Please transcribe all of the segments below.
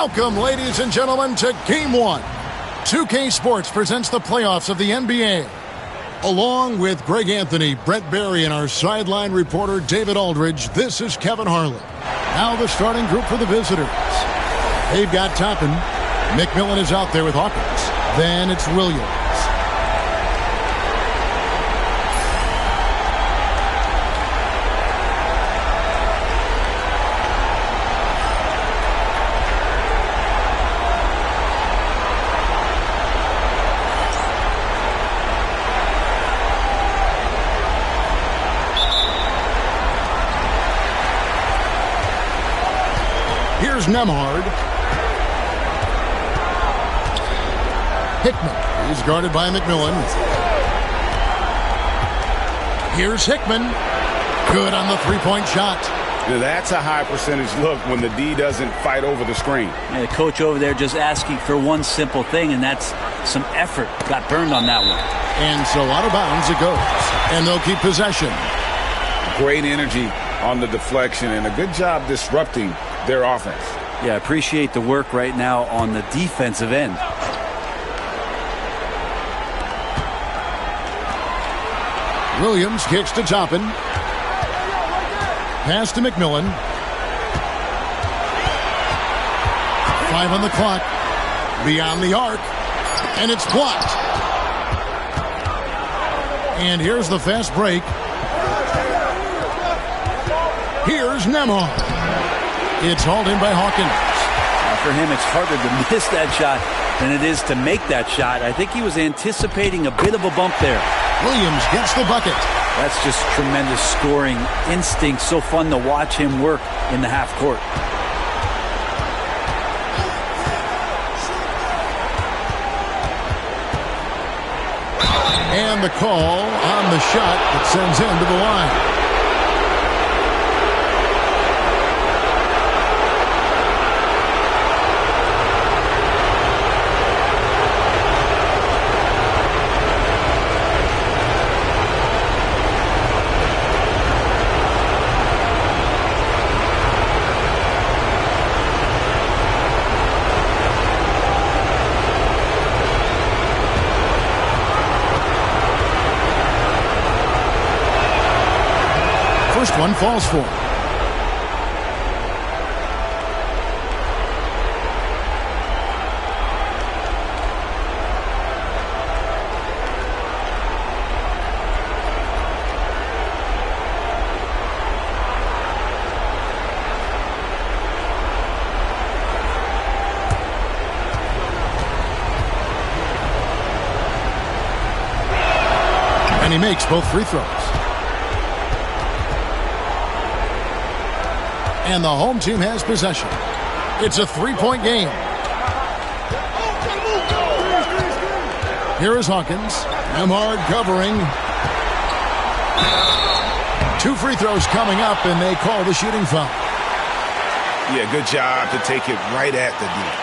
Welcome, ladies and gentlemen, to Game 1. 2K Sports presents the playoffs of the NBA. Along with Greg Anthony, Brett Barry, and our sideline reporter David Aldridge, this is Kevin Harlan. Now the starting group for the visitors. They've got Toppin. McMillan is out there with Hawkins. Then it's Williams. Here's Nemhard. Hickman. He's guarded by McMillan. Here's Hickman. Good on the three-point shot. Now that's a high percentage look when the D doesn't fight over the screen. Yeah, the coach over there just asking for one simple thing, and that's some effort. Got burned on that one. And so out of bounds it goes. And they'll keep possession. Great energy on the deflection and a good job disrupting their offense. Yeah, appreciate the work right now on the defensive end. Williams kicks to Toppin. Pass to McMillan. 5 on the clock. Beyond the arc. And it's blocked. And here's the fast break. Here's Nemhard. It's hauled in by Hawkins. For him, it's harder to miss that shot than it is to make that shot. I think he was anticipating a bit of a bump there. Williams gets the bucket. That's just tremendous scoring instinct. So fun to watch him work in the half court. And the call on the shot that sends him to the line. First one falls for. And he makes both free throws. And the home team has possession. It's a three-point game. Here is Hawkins. Nemhard covering. 2 free throws coming up, and they call the shooting foul. Yeah, good job to take it right at the D.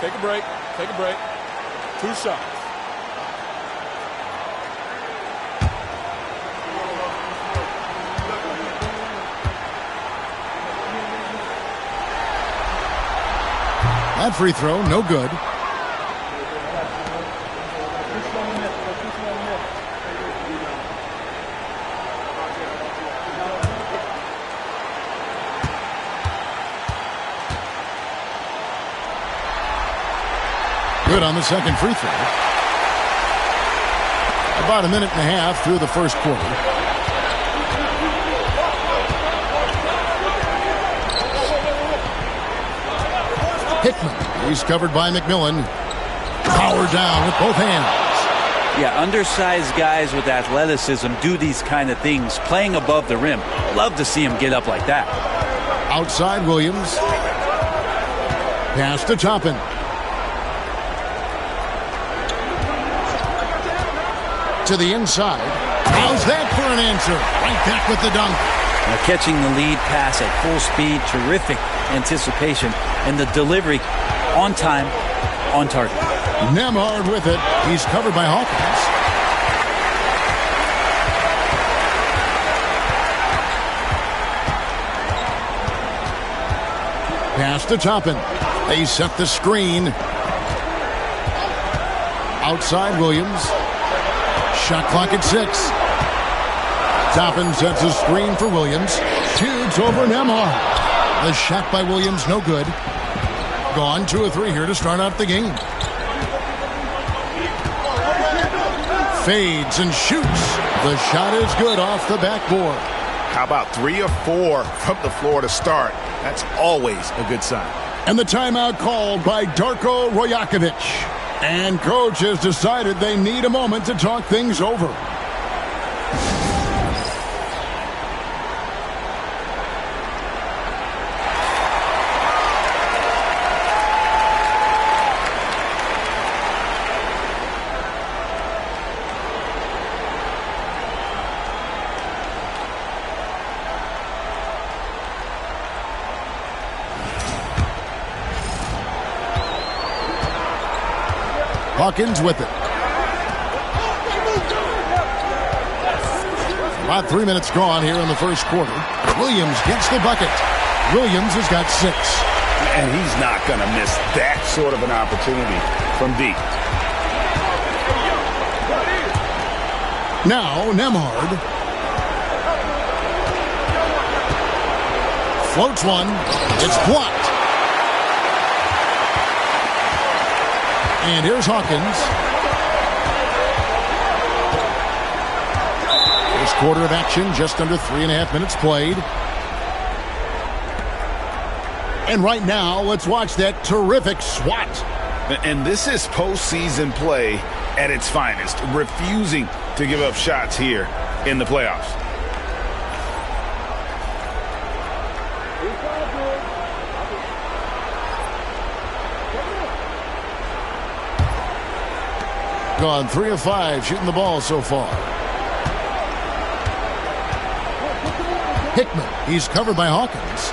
Take a break. Take a break. 2 shots. That free throw, no good. Good on the second free throw. About a minute and a half through the first quarter. Hickman, he's covered by McMillan. Power down with both hands. Yeah, undersized guys with athleticism do these kind of things, playing above the rim. Love to see him get up like that. Outside Williams. Pass to Toppin. To the inside. How's that for an answer? Right back with the dunk. Now catching the lead pass at full speed, terrific anticipation, and the delivery On time, on target. Nemhard with it. He's covered by Hawkins. Pass to Toppin. They set the screen. Outside Williams. Shot clock at 6. Toppin sets a screen for Williams. Shoots over Nemhard. The shot by Williams, no good. Gone 2 of 3 here to start out the game. Fades and shoots. The shot is good off the backboard. How about 3 or 4 from the floor to start? That's always a good sign. And the timeout called by Darko Rojakovic. And coach has decided they need a moment to talk things over. Hawkins with it. About 3 minutes gone here in the first quarter. Williams gets the bucket. Williams has got 6. And he's not going to miss that sort of an opportunity from deep. Now Nemhard. Floats one. It's blocked. And here's Hawkins. First quarter of action, just under 3.5 minutes played. And right now, let's watch that terrific swat. And this is postseason play at its finest, refusing to give up shots here in the playoffs. Gone 3 of 5 shooting the ball so far. Hickman, he's covered by Hawkins.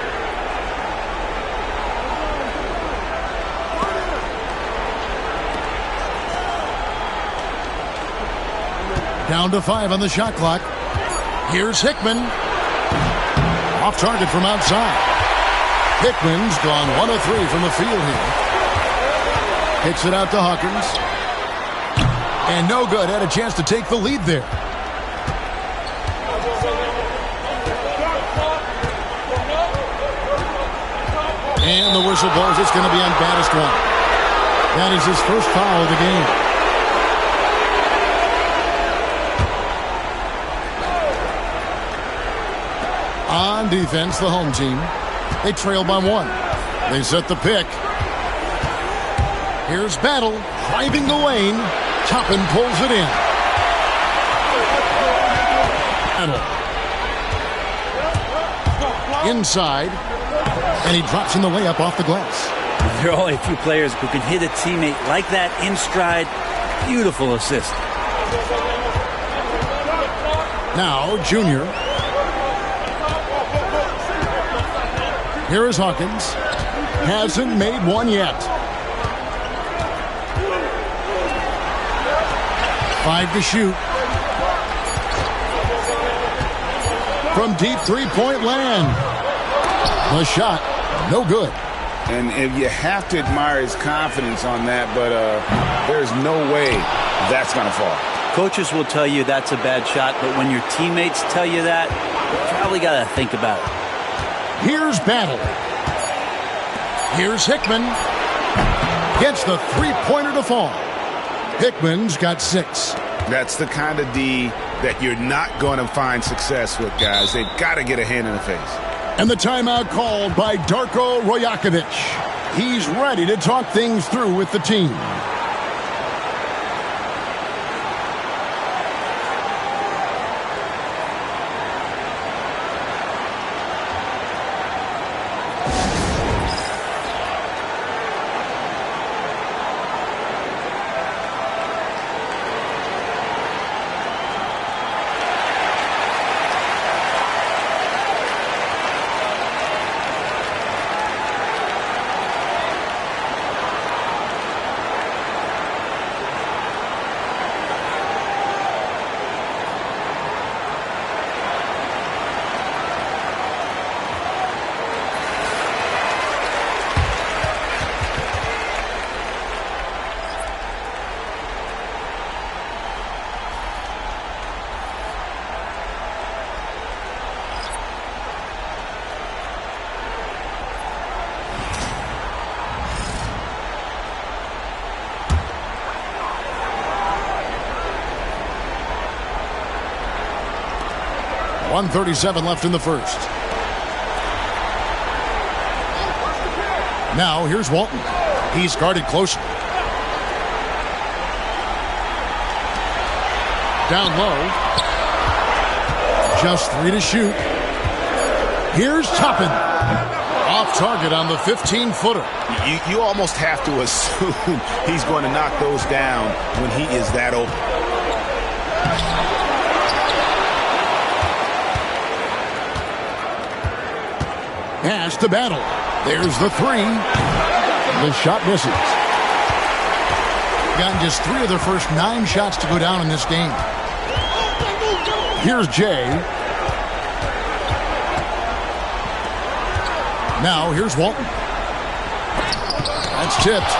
Down to 5 on the shot clock. Here's Hickman. Off target from outside. Hickman's gone 1 of 3 from the field here. Kicks it out to Hawkins. And no good. Had a chance to take the lead there. And the whistle blows. It's going to be on Battistone. That is his first foul of the game. On defense, the home team. They trail by 1. They set the pick. Here's Battle driving the lane. Toppin pulls it in. Inside. And he drops in the layup off the glass. There are only a few players who can hit a teammate like that in stride. Beautiful assist. Now, Junior. Here is Hawkins. Hasn't made one yet. 5 to shoot. From deep three-point land. The shot, no good. And if you have to admire his confidence on that, but there's no way that's going to fall. Coaches will tell you that's a bad shot, but when your teammates tell you that, you probably got to think about it. Here's Battle. Here's Hickman. Gets the three-pointer to fall. Hickman's got 6. That's the kind of D that you're not going to find success with, guys. They've got to get a hand in the face. And the timeout called by Darko Rojakovic. He's ready to talk things through with the team. 1:37 left in the first. Now here's Walton. He's guarded closely. Down low. Just 3 to shoot. Here's Toppin. Off target on the 15-footer. You almost have to assume he's going to knock those down when he is that open. Pass to Battle. There's the 3. The shot misses. Gotten just 3 of their first 9 shots to go down in this game. Here's Jay. Now here's Walton. That's tipped.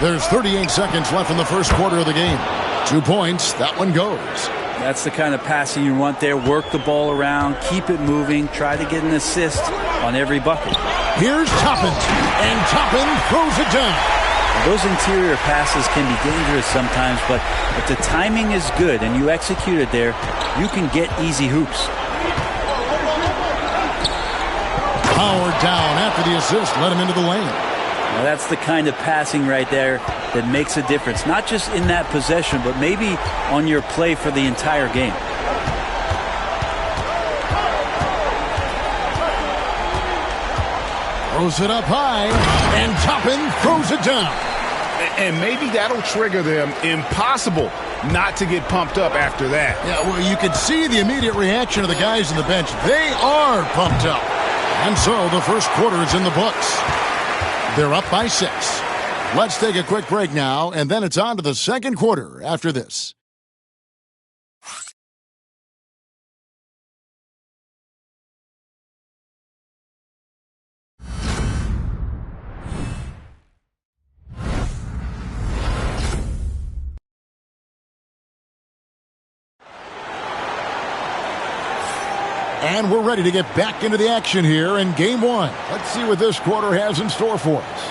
There's 38 seconds left in the first quarter of the game. 2 points. That one goes. That's the kind of passing you want there. Work the ball around, keep it moving, try to get an assist on every bucket. Here's Toppin, and Toppin throws it down. Those interior passes can be dangerous sometimes, but if the timing is good and you execute it there, you can get easy hoops. Howard down after the assist, let him into the lane. Now that's the kind of passing right there that makes a difference, not just in that possession, but maybe on your play for the entire game. Throws it up high, and Toppin throws it down. And maybe that'll trigger them. Impossible not to get pumped up after that. Yeah, well, you could see the immediate reaction of the guys on the bench. They are pumped up. And so the first quarter is in the books. They're up by 6. Let's take a quick break now, and then it's on to the second quarter after this. And we're ready to get back into the action here in Game 1. Let's see what this quarter has in store for us.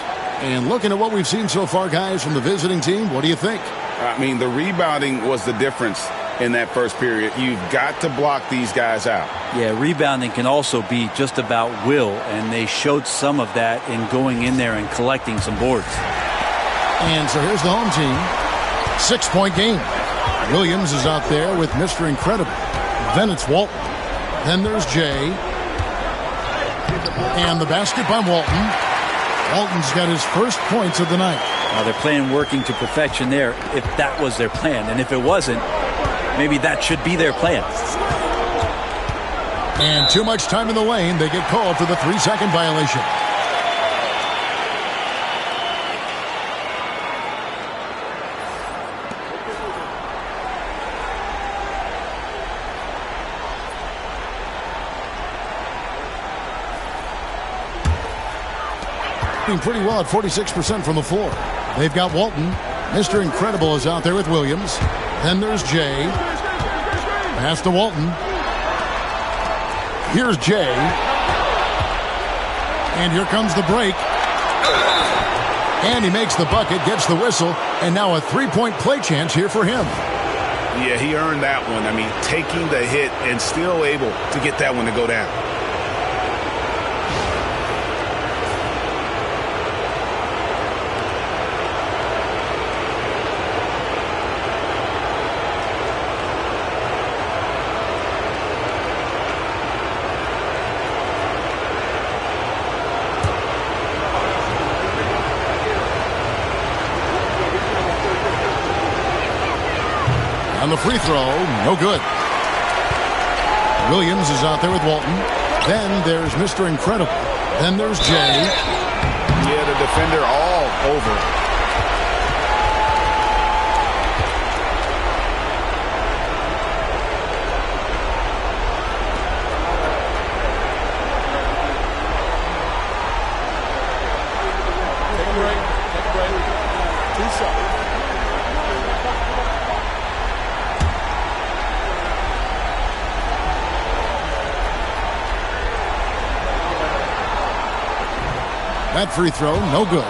And looking at what we've seen so far, guys, from the visiting team, what do you think? I mean, the rebounding was the difference in that first period. You've got to block these guys out. Yeah, rebounding can also be just about will, and they showed some of that in going in there and collecting some boards. And so here's the home team. 6-point game. Williams is out there with Mr. Incredible. Then it's Walton. Then there's Jay. And the basket by Walton. Walton's got his first points of the night. Now they're playing working to perfection there if that was their plan. And if it wasn't, maybe that should be their plan. And too much time in the lane. They get called for the 3-second violation. Pretty well at 46% from the floor. They've got Walton. Mr. Incredible is out there with Williams. Then there's Jay. Pass to Walton. Here's Jay. And here comes the break. And he makes the bucket, gets the whistle, and now a 3-point play chance here for him. Yeah, he earned that one. I mean, taking the hit and still able to get that one to go down. On the free throw, no good. Williams is out there with Walton. Then there's Mr. Incredible. Then there's Jay. Yeah, the defender all over. Take a break. Take a break. 2 seconds. That free throw, no good.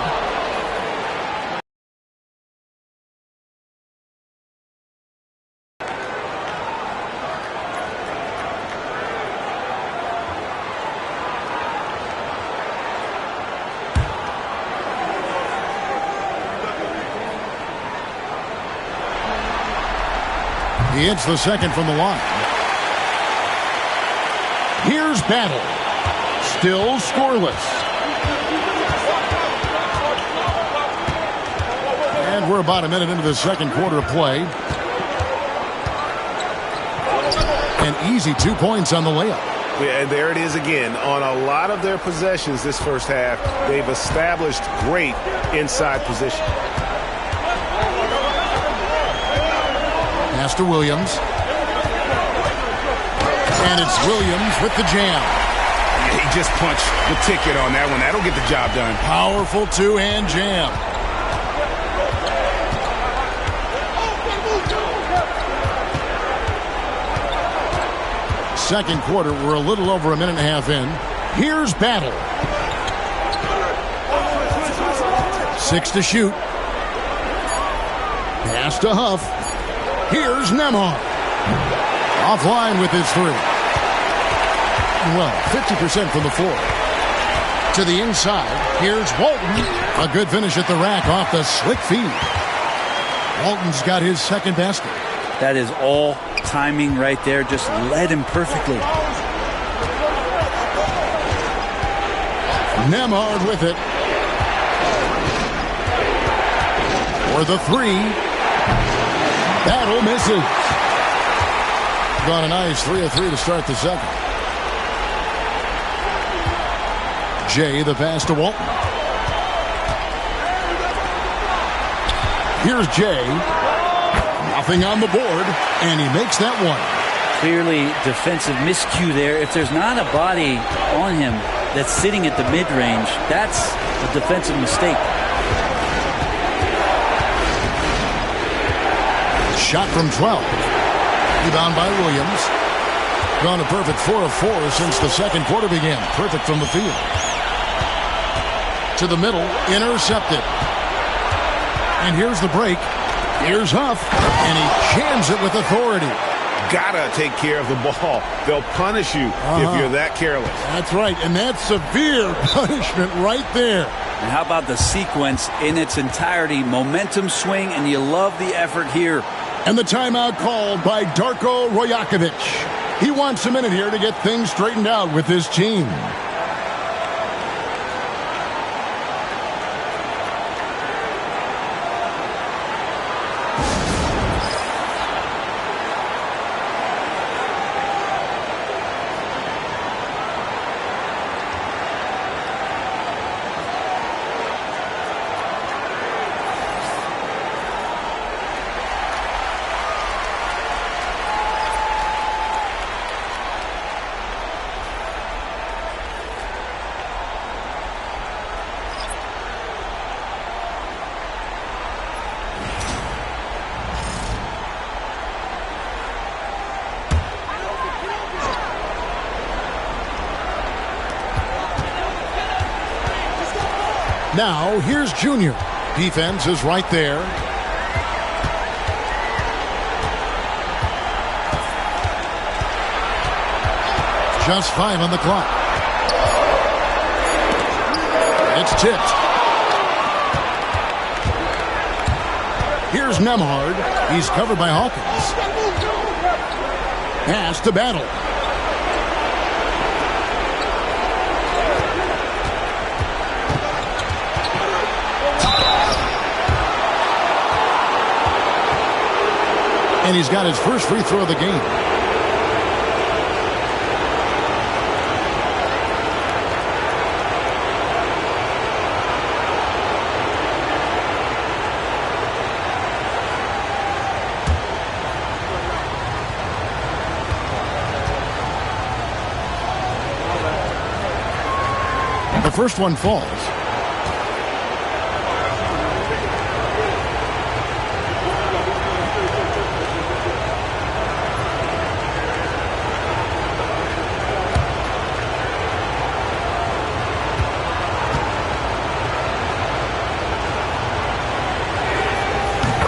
He hits the second from the line. Here's Battle. Still scoreless. And we're about a minute into the second quarter of play. An easy 2 points on the layup. Yeah, and there it is again. On a lot of their possessions this first half, they've established great inside position. Pass to Williams. And it's Williams with the jam. Yeah, he just punched the ticket on that one. That'll get the job done. Powerful two-hand jam. Second quarter, we're a little over a minute and a half in. Here's Battle. 6 to shoot. Pass to Huff. Here's Nembhard. Offline with his three. Well, 50% from the floor. To the inside. Here's Walton. A good finish at the rack off the slick feed. Walton's got his second basket. That is all timing right there. Just led him perfectly. Nembhard with it. For the three. Battle misses. Got a nice 3 of 3 to start the second. Jay, the pass to Walton. Here's Jay. Nothing on the board, and he makes that one. Clearly defensive miscue there. If there's not a body on him that's sitting at the mid-range, that's a defensive mistake. Shot from 12. Rebound by Williams. Gone a perfect 4 of 4 since the second quarter began. Perfect from the field. To the middle, intercepted. And here's the break. Here's Huff, and he jams it with authority. Gotta take care of the ball. They'll punish you if you're that careless. That's right, and that's severe punishment right there. And how about the sequence in its entirety? Momentum swing, and you love the effort here. And the timeout called by Darko Rajakovic. He wants a minute here to get things straightened out with his team. Now, here's Junior. Defense is right there. Just 5 on the clock. It's tipped. Here's Nembhard. He's covered by Hawkins. Pass to Battle. And he's got his first free throw of the game. The first one falls.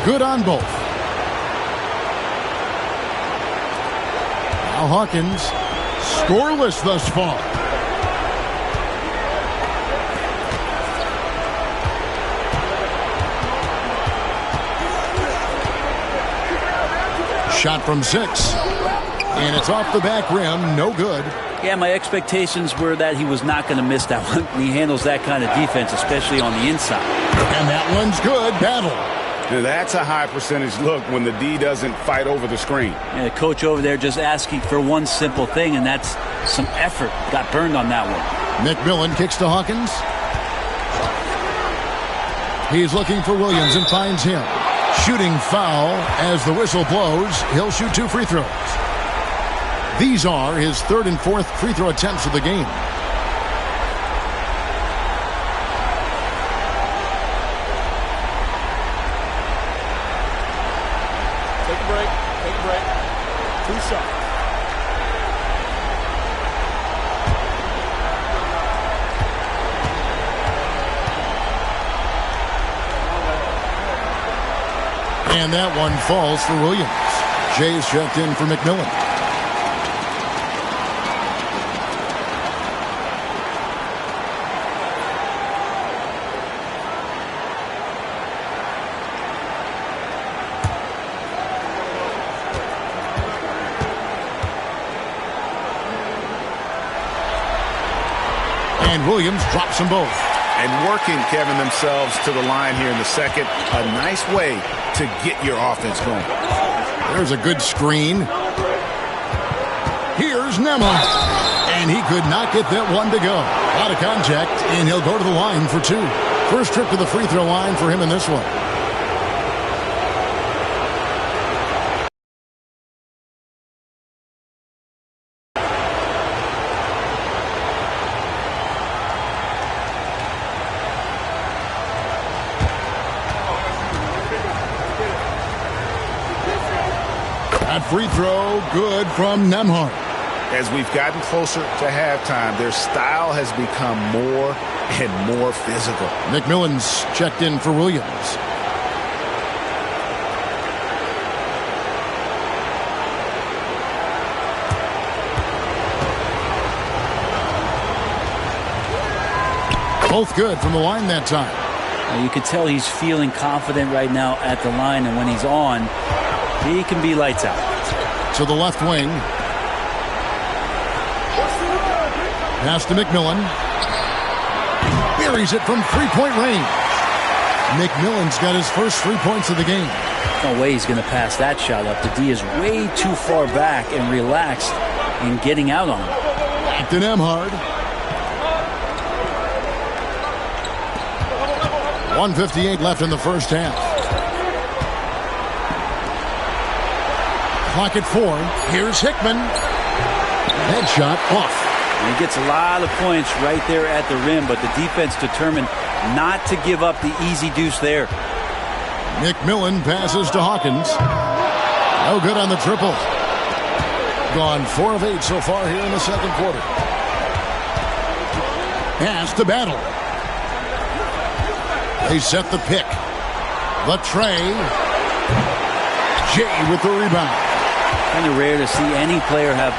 Good on both. Now Hawkins, scoreless thus far. Shot from 6. And it's off the back rim. No good. Yeah, my expectations were that he was not going to miss that one. He handles that kind of defense, especially on the inside. And that one's good. Battle. Now that's a high percentage look when the D doesn't fight over the screen. And the coach over there just asking for one simple thing, and that's some effort. Got burned on that one. McMillan kicks to Hawkins. He's looking for Williams and finds him. Shooting foul as the whistle blows. He'll shoot 2 free throws. These are his 3rd and 4th free throw attempts of the game. Take a break. Take a break. 2 shots. And that one falls for Williams. Jay's checked in for McMillan. And Williams drops them both. And working, Kevin, themselves to the line here in the second. A nice way to get your offense going. There's a good screen. Here's Nemeth. And he could not get that one to go. Out of contact, and he'll go to the line for 2. First trip to the free throw line for him in this one. That free throw, good from Nemeth. As we've gotten closer to halftime, their style has become more and more physical. McMillan's checked in for Williams. Both good from the line that time. You can tell he's feeling confident right now at the line, and when he's on, he can be lights out. To the left wing. Pass to McMillan. Buries it from 3-point range. McMillan's got his first 3 points of the game. No way he's going to pass that shot up. The D is way too far back and relaxed in getting out on him. Back to Nemeth. 1:58 left in the first half. Clock at 4. Here's Hickman. Headshot off. And he gets a lot of points right there at the rim, but the defense determined not to give up the easy deuce there. McMillan passes to Hawkins. No good on the triple. Gone 4 of 8 so far here in the second quarter. Pass to Battle. They set the pick. The tray. Jay with the rebound. Kind of rare to see any player have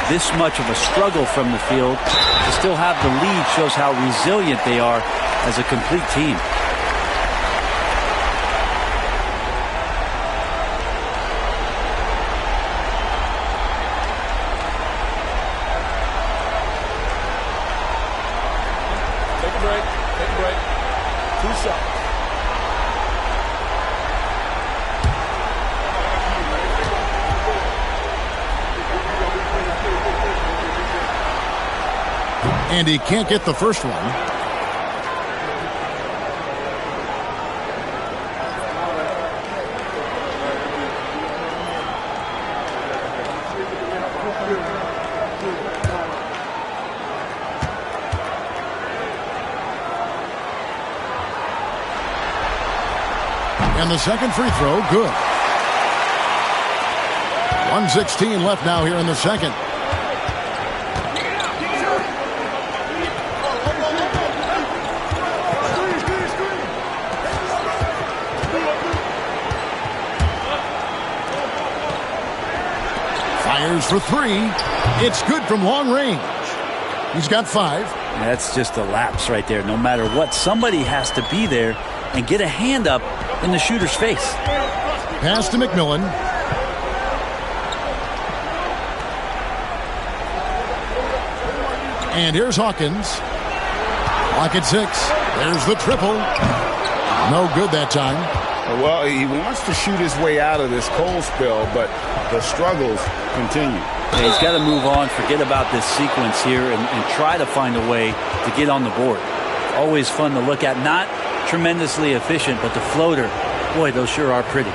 this much of a struggle from the field. To still have the lead shows how resilient they are as a complete team. Take a break. Take a break. 2 shots. And he can't get the first one. And the second free throw, good. 1:16 left now here in the second. Fires for 3. It's good from long range. He's got 5. That's just a lapse right there. No matter what, somebody has to be there and get a hand up in the shooter's face. Pass to McMillan. And here's Hawkins. Clock at 6. There's the triple. No good that time. Well, he wants to shoot his way out of this cold spell, but the struggles continue. Yeah, he's got to move on, forget about this sequence here, and try to find a way to get on the board. Always fun to look at. Not tremendously efficient, but the floater, boy, those sure are pretty.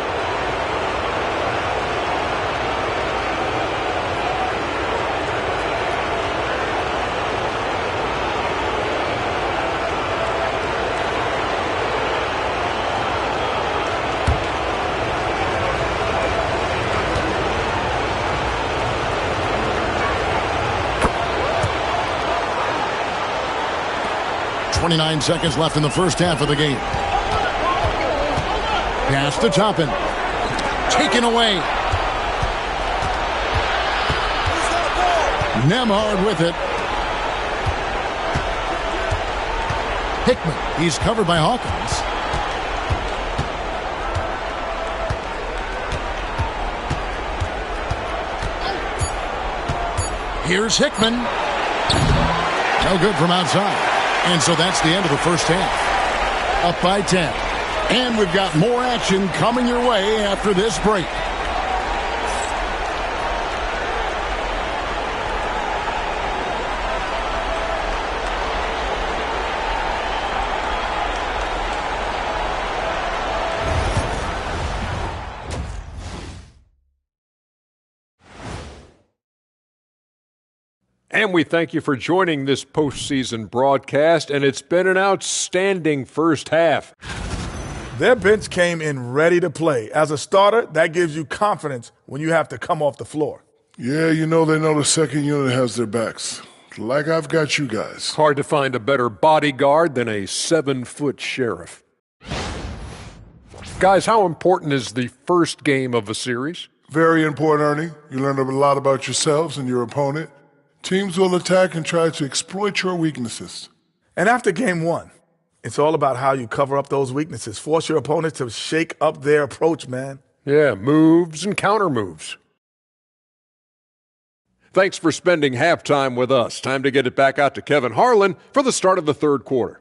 .29 seconds left in the first half of the game. Pass to Toppin. Taken away. Nemhard with it. Hickman. He's covered by Hawkins. Here's Hickman. No good from outside. And so that's the end of the first half. Up by 10. And we've got more action coming your way after this break. And we thank you for joining this postseason broadcast, and it's been an outstanding first half. Their bench came in ready to play. As a starter, that gives you confidence when you have to come off the floor. Yeah, they know the second unit has their backs. Like I've got you guys. Hard to find a better bodyguard than a 7-foot sheriff. Guys, how important is the first game of a series? Very important, Ernie. You learn a lot about yourselves and your opponent. Teams will attack and try to exploit your weaknesses. And after game one, it's all about how you cover up those weaknesses. Force your opponent to shake up their approach, man. Yeah, moves and counter moves. Thanks for spending halftime with us. Time to get it back out to Kevin Harlan for the start of the third quarter.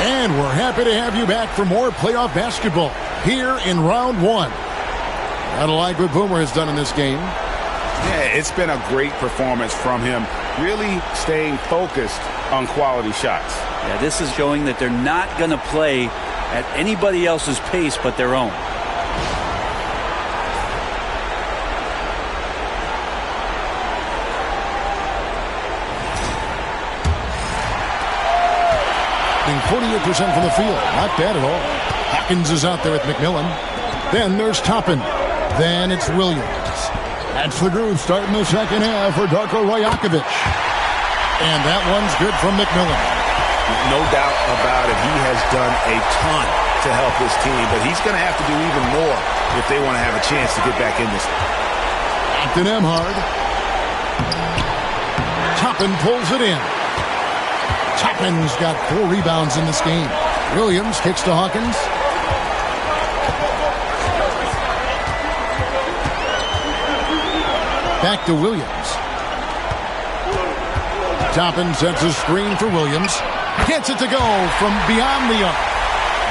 And we're happy to have you back for more playoff basketball here in round one. Gotta like what Boomer has done in this game. Yeah, it's been a great performance from him, really staying focused on quality shots. Yeah, this is showing that they're not going to play at anybody else's pace but their own. Shooting 48% from the field. Not bad at all. Hawkins is out there with McMillan. Then there's Toppin. Then it's Williams. That's the groove starting the second half for Darko Rajakovic. And that one's good from McMillan. No doubt about it. He has done a ton to help this team, but he's going to have to do even more if they want to have a chance to get back in this. Back to Nemhard. Toppin pulls it in. Toppin's got 4 rebounds in this game. Williams kicks to Hawkins. Back to Williams. Toppin sets a screen for Williams. Gets it to go from beyond the arc.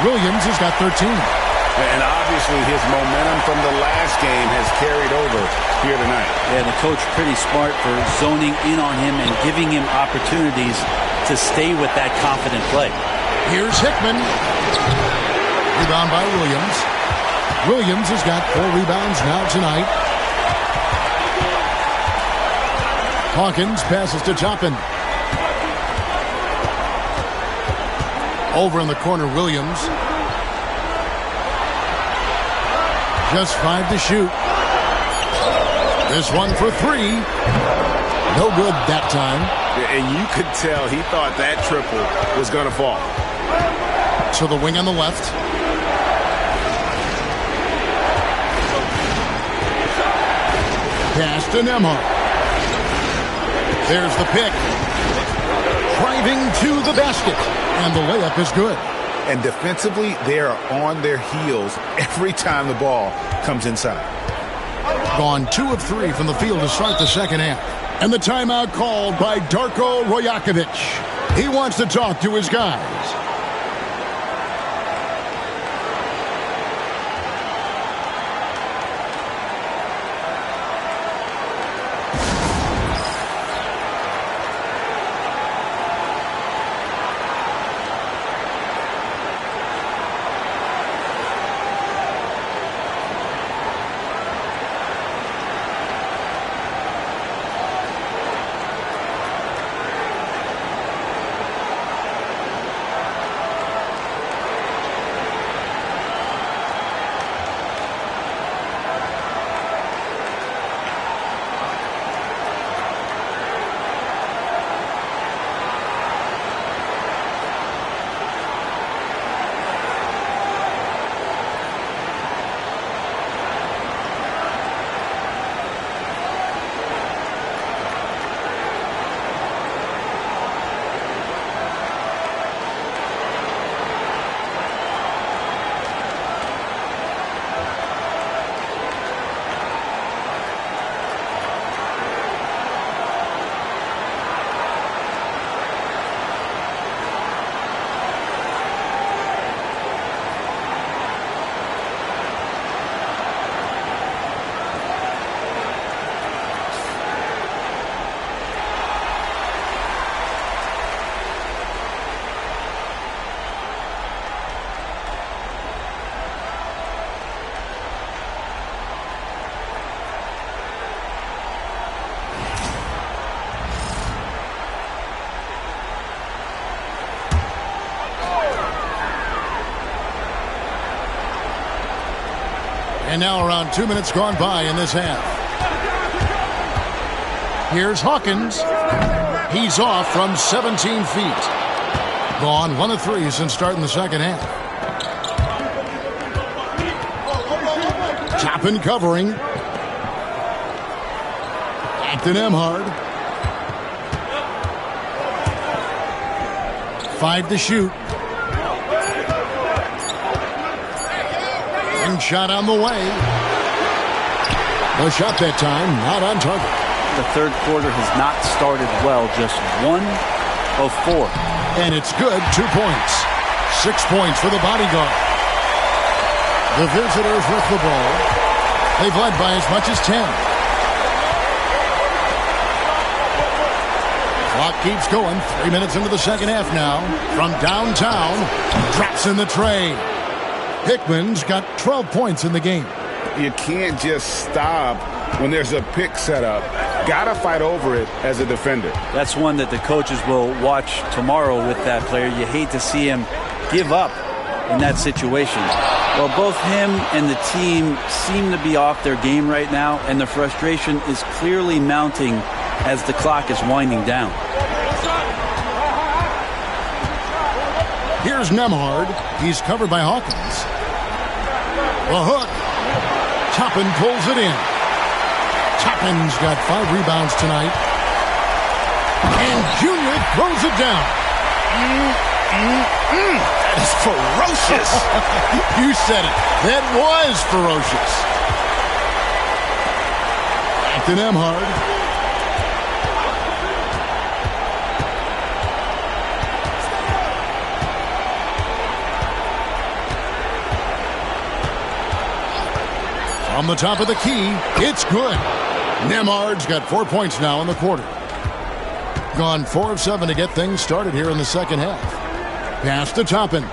Williams has got 13. And obviously his momentum from the last game has carried over here tonight. Yeah, the coach pretty smart for zoning in on him and giving him opportunities to stay with that confident play. Here's Hickman. Rebound by Williams. Williams has got 4 rebounds now tonight. Hawkins passes to Toppin. Over in the corner, Williams. Just 5 to shoot. This one for 3. No good that time. And you could tell he thought that triple was going to fall. So the wing on the left. Pass to Nemhard. There's the pick. driving to the basket. And the layup is good. And defensively, they are on their heels every time the ball comes inside. Gone 2 of 3 from the field to start the second half. And the timeout called by Darko Rajakovic. He wants to talk to his guys. And now around 2 minutes gone by in this half. Here's Hawkins. He's off from 17 feet. Gone 1 of 3 since starting the second half. Toppin covering. Captain Emhard. 5 to shoot. Shot on the way. The shot that time not on target. The third quarter has not started well. Just 1 of 4. And it's good. 2 points. 6 points for the bodyguard. The visitors with the ball. They've led by as much as 10. Clock keeps going. 3 minutes into the second half now. From downtown, drops in the tray. Hickman's got 12 points in the game. You can't just stop when there's a pick set up. Gotta fight over it as a defender. That's one that the coaches will watch tomorrow with that player. You hate to see him give up in that situation. Well, both him and the team seem to be off their game right now, and the frustration is clearly mounting as the clock is winding down. Here's Nemhard. He's covered by Hawkins. The hook. Toppin pulls it in. Toppin's got 5 rebounds tonight. And Junior throws it down. That is ferocious. You said it. That was ferocious. Captain Emhard. On the top of the key, it's good. Nemhard's got 4 points now in the quarter. Gone 4 of 7 to get things started here in the second half. Pass to Toppin.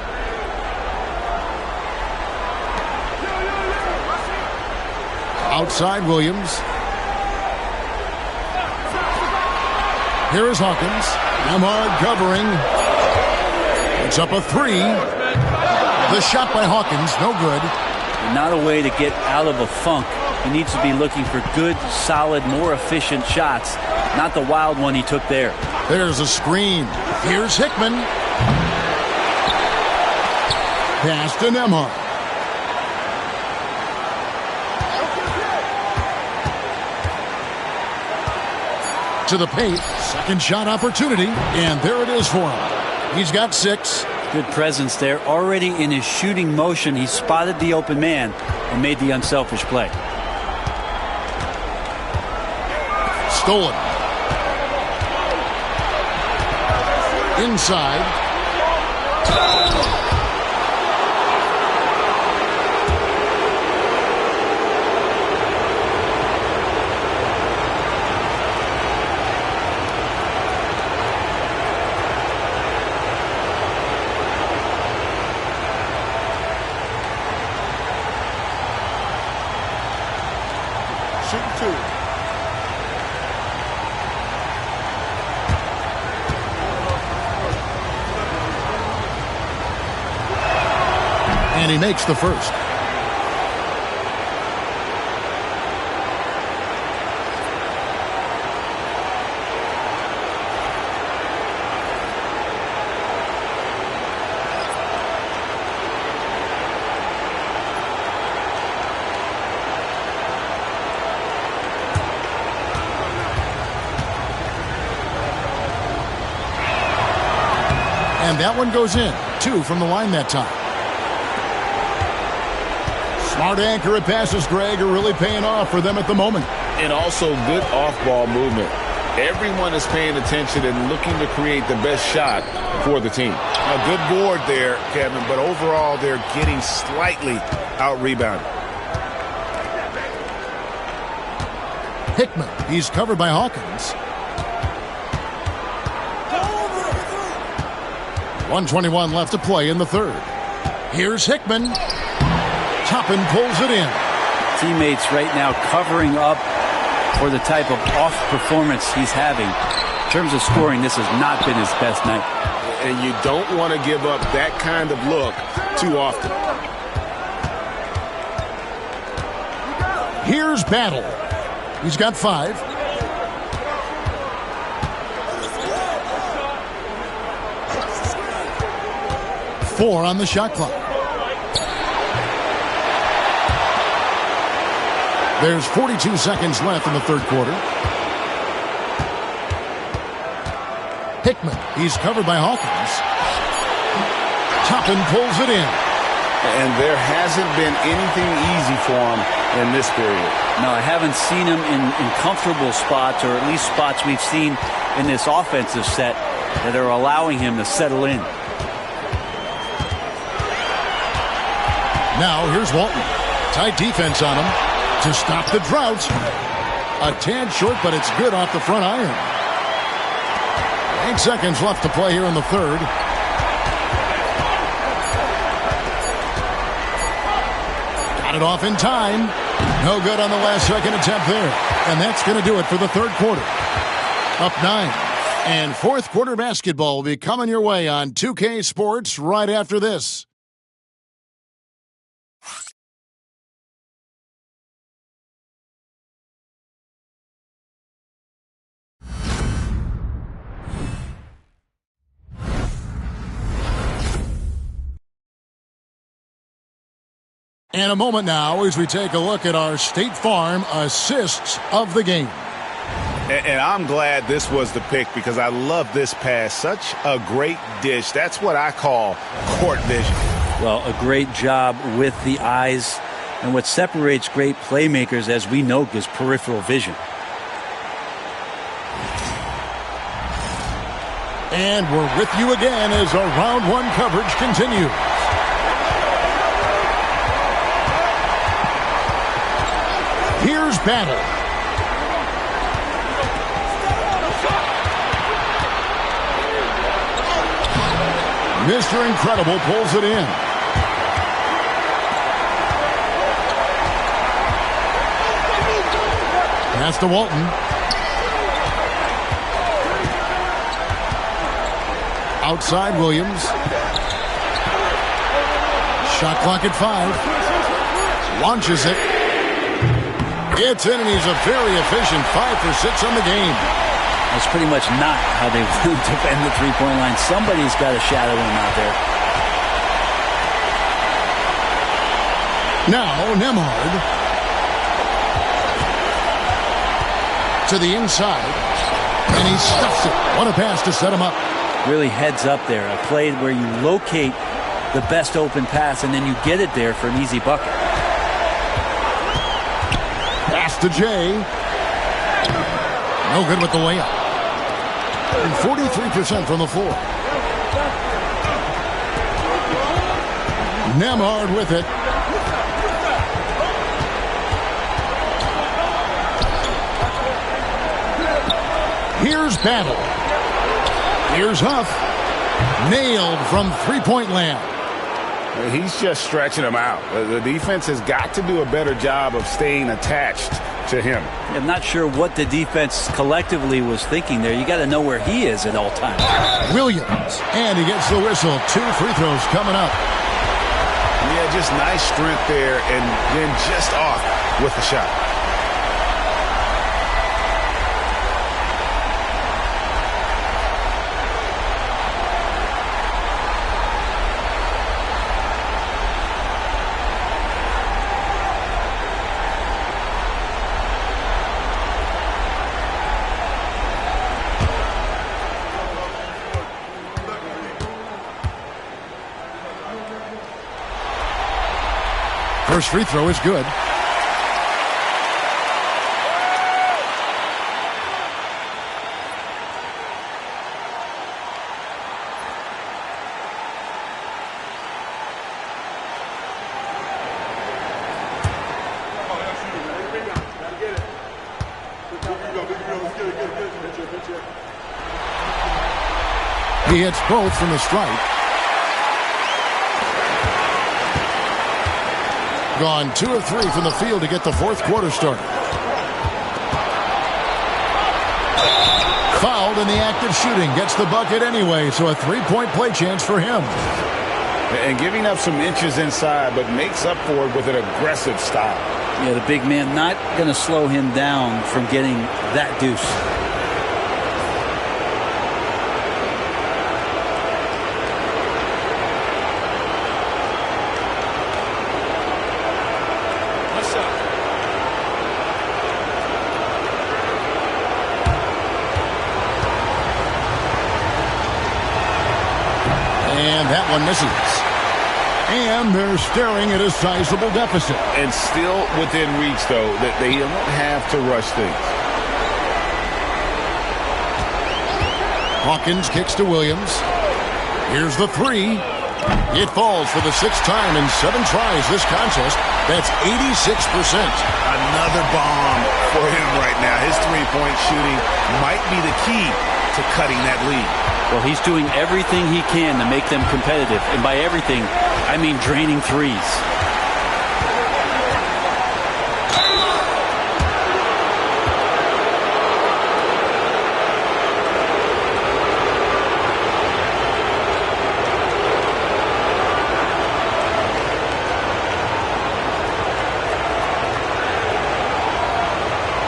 Outside Williams. Here is Hawkins. Nemhard covering. It's up a 3. The shot by Hawkins, no good. Not a way to get out of a funk. He needs to be looking for good, solid, more efficient shots, not the wild one he took there. There's a screen. Here's Hickman. Pass to Nemhard. To the paint. Second shot opportunity. And there it is for him. He's got 6. Good presence there. Already in his shooting motion, he spotted the open man and made the unselfish play. Stolen. Inside. Shooting 2. And he makes the first. And that one goes in. 2 from the line that time. Smart accurate passes, Greg, are really paying off for them at the moment. And also good off-ball movement. Everyone is paying attention and looking to create the best shot for the team. A good board there, Kevin, but overall they're getting slightly out-rebounded. Hickman, he's covered by Hawkins. 1:21 left to play in the third. Here's Hickman. Toppin pulls it in. Teammates right now covering up for the type of off performance he's having. In terms of scoring, this has not been his best night. And you don't want to give up that kind of look too often. Here's Battle. He's got 5. Four on the shot clock. There's 42 seconds left in the third quarter. Hickman, he's covered by Hawkins. Toppin pulls it in. And there hasn't been anything easy for him in this period. No, I haven't seen him in comfortable spots, or at least spots we've seen in this offensive set that are allowing him to settle in. Now here's Walton. Tight defense on him to stop the drought. A tad short, but it's good off the front iron. 8 seconds left to play here in the third. Got it off in time. No good on the last second attempt there. And that's going to do it for the third quarter. Up 9. And fourth quarter basketball will be coming your way on 2K Sports right after this. And a moment now as we take a look at our State Farm assists of the game. And I'm glad this was the pick because I love this pass. Such a great dish. That's what I call court vision. Well, a great job with the eyes. And what separates great playmakers, as we know, is peripheral vision. And we're with you again as our round one coverage continues. Here's Battle. Mr. Incredible pulls it in. Pass to Walton. Outside Williams. Shot clock at 5. Launches it. It's in, and he's a very efficient 5 for 6 on the game. That's pretty much not how they defend the three-point line. Somebody's got to shadow him out there. Now, Nembhard. To the inside. And he stuffs it. What a pass to set him up. Really heads up there. A play where you locate the best open pass and then you get it there for an easy bucket. Pass to Jay. No good with the layup. And 43% from the floor. Nemhard with it. Here's Battle. Here's Huff. Nailed from three-point land. He's just stretching him out. The defense has got to do a better job of staying attached to him. I'm not sure what the defense collectively was thinking there. You got to know where he is at all times. Williams. And he gets the whistle. 2 free throws coming up. Yeah, just nice strength there and then just off with the shot. First free throw is good. He hits both from the stripe. Gone 2 of 3 from the field to get the fourth quarter started. Fouled in the act of shooting. Gets the bucket anyway, so a three-point play chance for him. And giving up some inches inside, but makes up for it with an aggressive style. Yeah, the big man not going to slow him down from getting that deuce. And that one misses. And they're staring at a sizable deficit. And still within reach, though, that they don't have to rush things. Hawkins kicks to Williams. Here's the three. It falls for the 6th time in 7 tries this contest. That's 86%. Another bomb for him right now. His three-point shooting might be the key to cutting that lead. Well, he's doing everything he can to make them competitive. And by everything, I mean draining threes.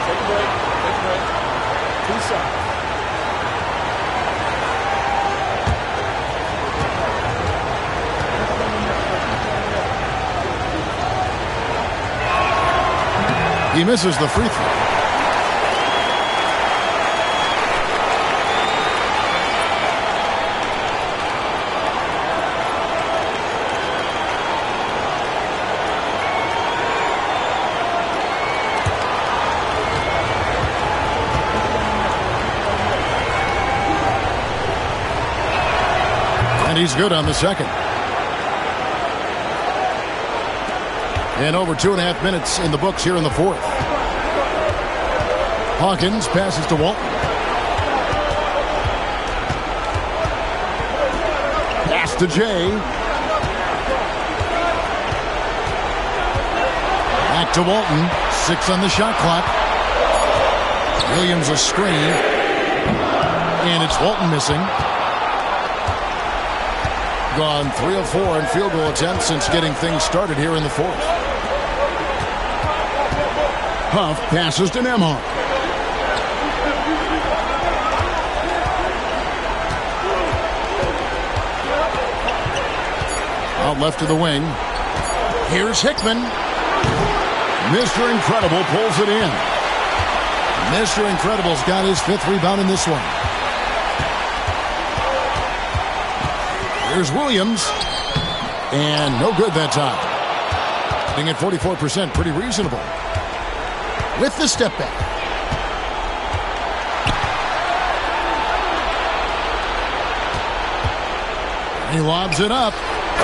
Take a break. Take a break. 2 seconds. He misses the free throw. And he's good on the second. And over 2.5 minutes in the books here in the fourth. Hawkins passes to Walton. Pass to Jay. Back to Walton. 6 on the shot clock. Williams a screen. And it's Walton missing. Gone 3 of 4 in field goal attempts since getting things started here in the fourth. Huff passes to Nemhard. Out left to the wing. Here's Hickman. Mr. Incredible pulls it in. Mr. Incredible's got his 5th rebound in this one. Here's Williams. And no good that time. Being at 44%, pretty reasonable. With the step back. He lobs it up.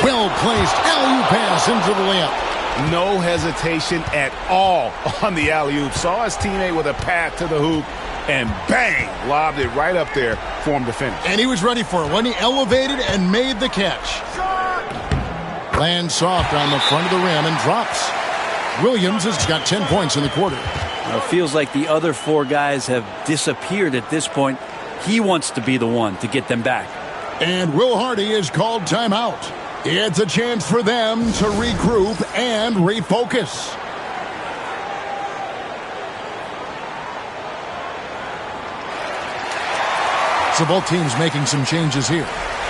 Well placed alley-oop pass into the layup. No hesitation at all on the alley-oop. Saw his teammate with a path to the hoop, and bang, lobbed it right up there for him to finish. And he was ready for it when he elevated and made the catch. Lands soft on the front of the rim and drops. Williams has got 10 points in the quarter. It feels like the other 4 guys have disappeared at this point. He wants to be the one to get them back. And Will Hardy is called timeout. It's a chance for them to regroup and refocus. So both teams making some changes here.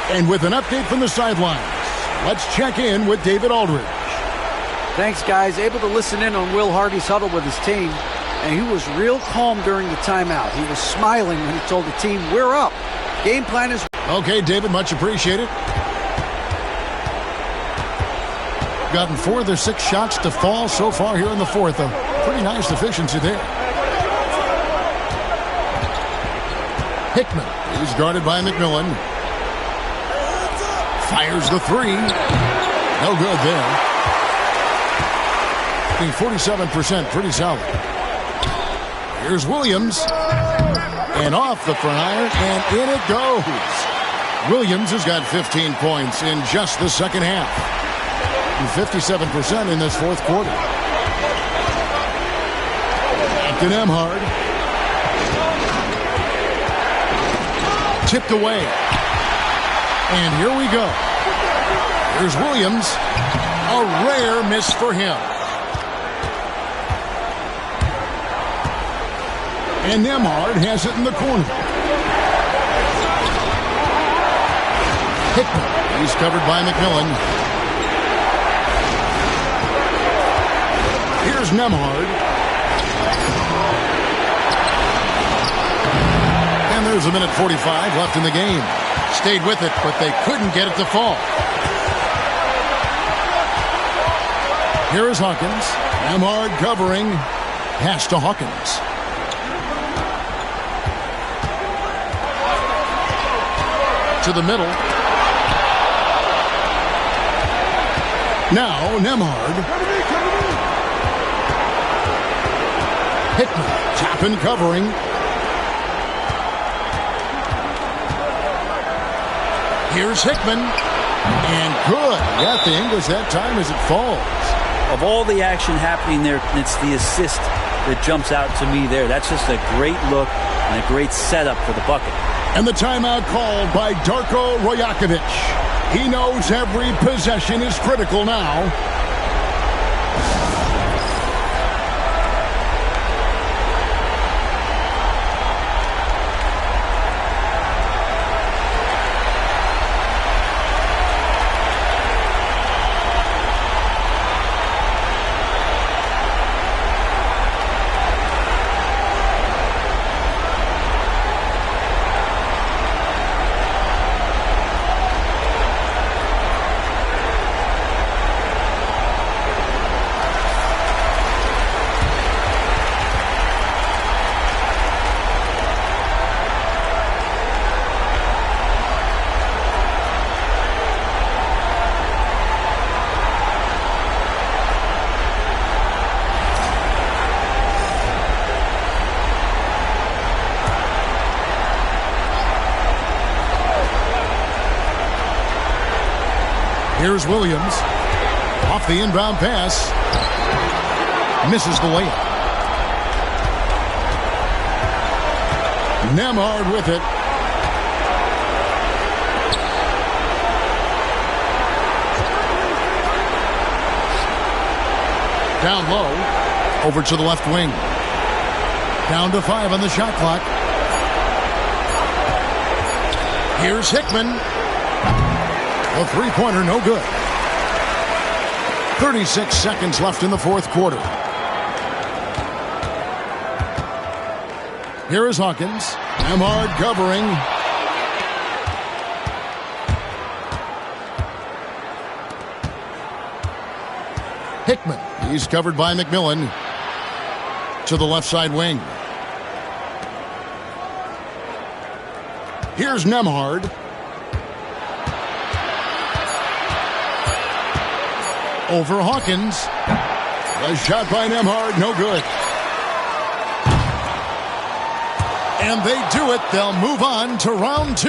And with an update from the sidelines, let's check in with David Aldridge. Thanks, guys. Able to listen in on Will Hardy's huddle with his team, and he was real calm during the timeout. He was smiling when he told the team, we're up. Game plan is... Okay, David, much appreciated. Gotten 4 of their 6 shots to fall so far here in the 4th. A pretty nice efficiency there. Hickman is guarded by McMillan. Fires the 3. No good there. 47%, pretty solid. Here's Williams. And off the front iron, and in it goes. Williams has got 15 points in just the second half. 57% in this 4th quarter. Back to Nembhard. Tipped away. And here we go. Here's Williams. A rare miss for him. And Nembhard has it in the corner. Hickman. He's covered by McMillan. Here's Nembhard. And there's a minute 45 left in the game. Stayed with it, but they couldn't get it to fall. Here is Hawkins. Nembhard covering. Pass to Hawkins. To the middle. Now Nembhard. Hickman, tapping, covering. Here's Hickman. And good. Got the English that time as it falls. Of all the action happening there, it's the assist that jumps out to me there. That's just a great look and a great setup for the bucket. And the timeout called by Darko Rajakovic. He knows every possession is critical now. Here's Williams. Off the inbound pass. Misses the layup. Nembhard with it. Down low. Over to the left wing. Down to 5 on the shot clock. Here's Hickman. A three-pointer, no good. 36 seconds left in the 4th quarter. Here is Hawkins. Nemhard covering. Hickman. He's covered by McMillan. To the left side wing. Here's Nemhard. Over Hawkins. A shot by Nemhard, no good. And they do it. They'll move on to round 2.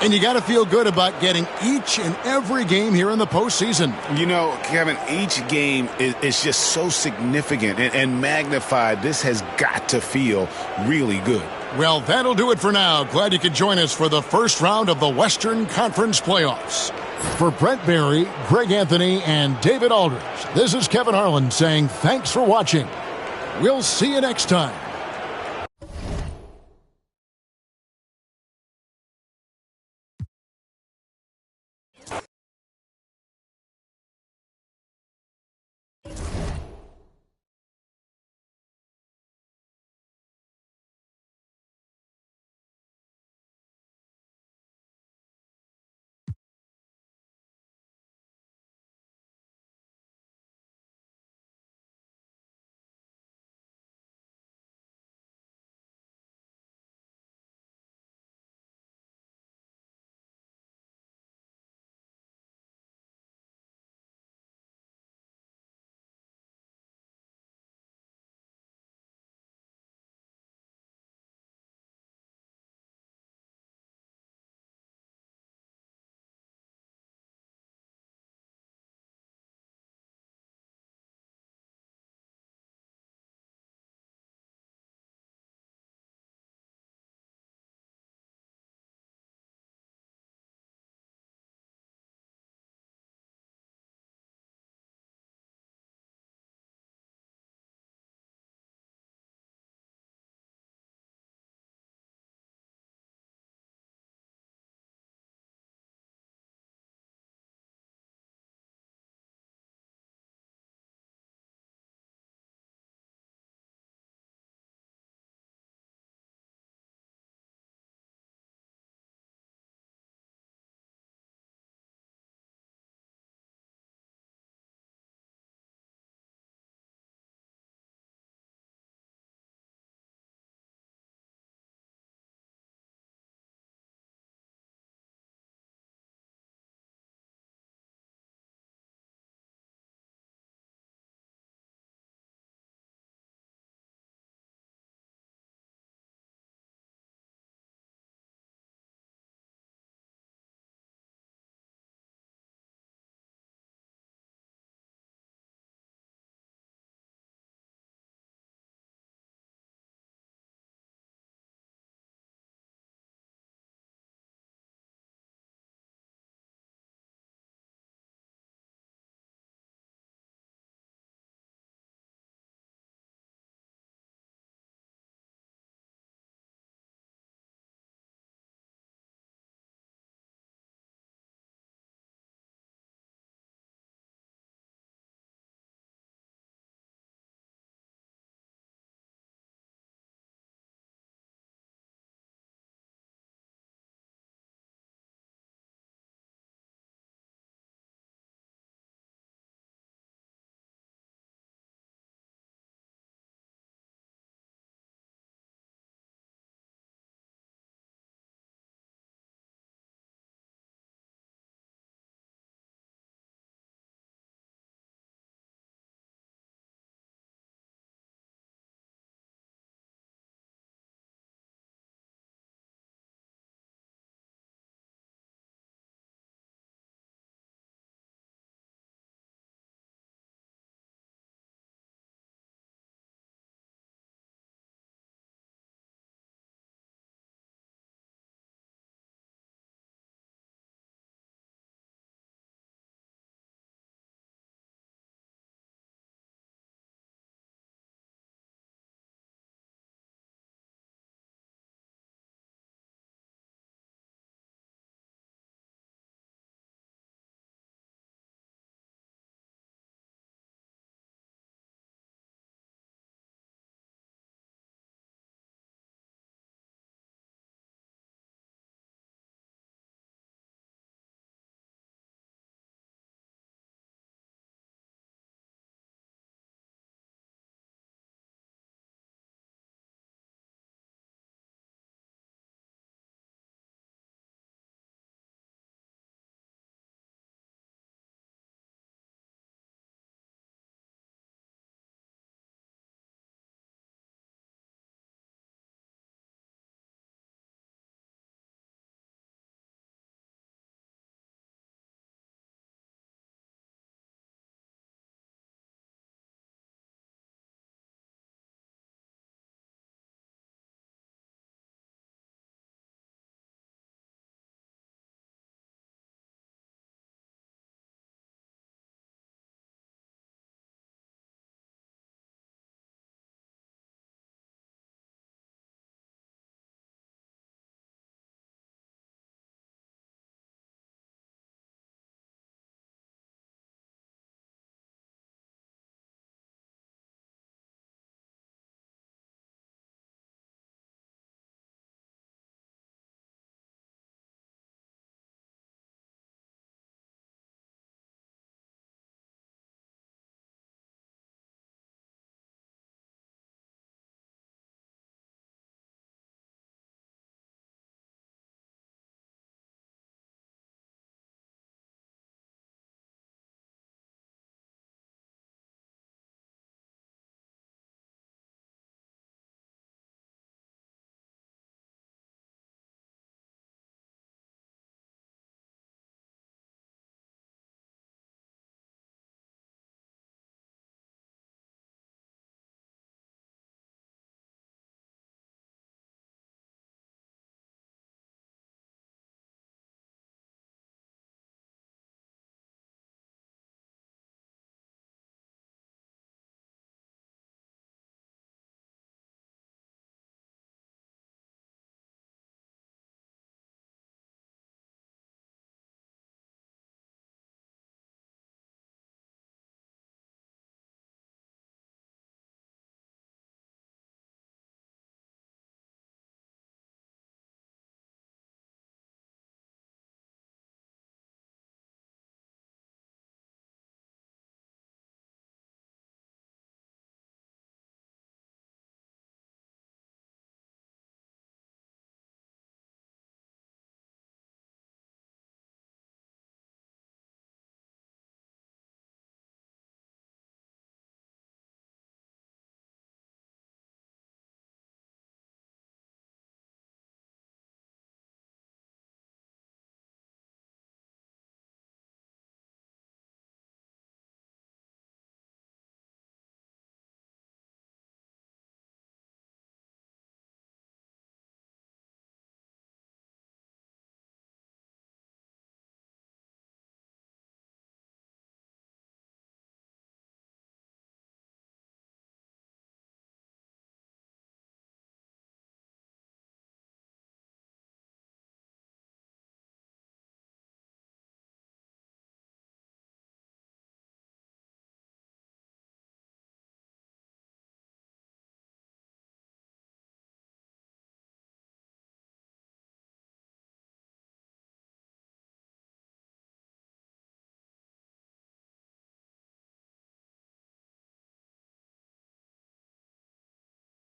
And you got to feel good about getting each and every game here in the postseason. You know, Kevin, each game is just so significant and magnified. This has got to feel really good. Well, that'll do it for now. Glad you could join us for the first round of the Western Conference playoffs. For Brent Barry, Greg Anthony, and David Aldridge, this is Kevin Harlan saying thanks for watching. We'll see you next time.